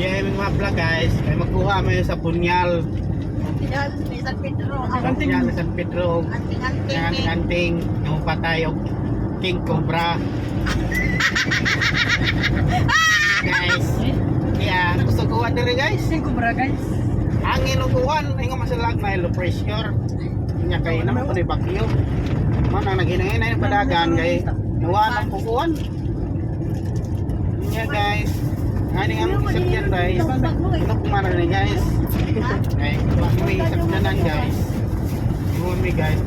Yeah, mga vlog guys. Kaya magkuha mo sa punyal. San Pedro. Sa punyal sa San Pedro. Anting-anting. Yung patay o King Cobra. Guys. Yeah, gusto kuha diri guys. King Cobra guys. Angin uguan. Ay nga masalag na low pressure. Nya kay naman ko ni bakyo. Mana naghinangin na yung padagan kay nawa ng kukuan. Nya guys. Ani nga mo sakyan guys. Ano kumana ni guys. Okay, may sakyanan guys. Gumi guys.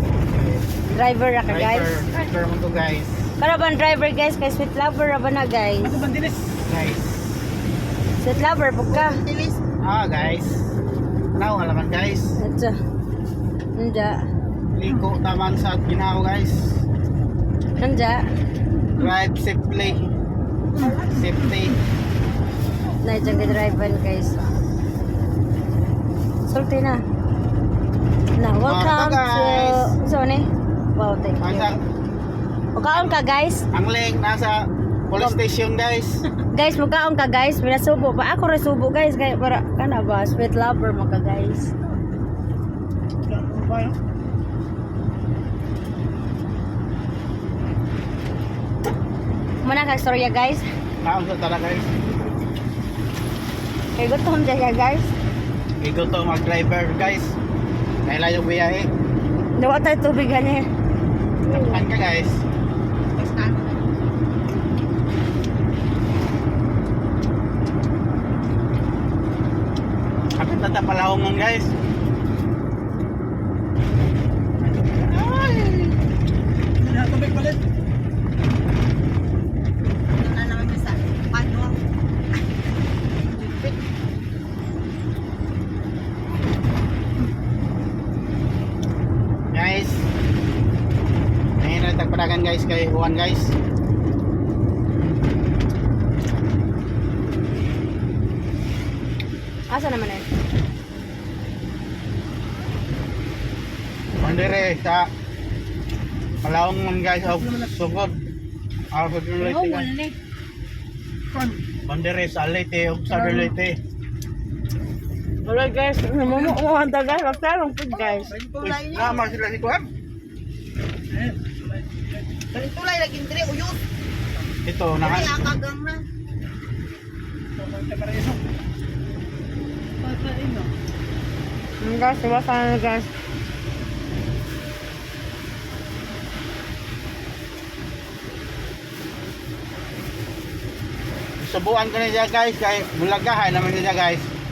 Driver ra ka guys. Driver mo to guys. Karaban driver guys, kay sweet lover ra ba na guys? Ako bandilis. Guys. Sweet lover pug ka. Guys. Now alaman guys. Ato. Nanda. Liko taman sa ginaw guys. Nanda. Drive safely. Safety. Na dyan ka driver guys. Sulti na. Na, welcome guys. to... So, ni? Wow, thank you. Masa Mukaon ka guys. ang link nasa police station guys. Guys, mukaon ka guys. Pinasubo pa. Ako rin subo guys. Kaya para, kana ba? Sweet lover mo ka guys. Muna ka storya guys. Naon sa tala guys. Kaya gutom dyan ka guys. Igo to mag driver guys. Kailan yung biyahe. Dawa tayo tubig ganyan. Tapan ka guys. Kapit na tapalahongon guys. Tubig palit. Guys. Ngayon na tagpadagan guys kay Juan guys. Asa naman eh? Bandere sa Palahongon guys of Sugod. Sa Leyte guys. Bandere sa Leyte o sa Leyte. Wala guys, namumukuhan ta guys. Magtarong po guys. Nama sila si Kuan. Tulay lagi dire uyot. Ito Ay nakan. akagang na. Guys, diba sana guys? Subuan ko na siya guys kay bulagahan naman siya guys.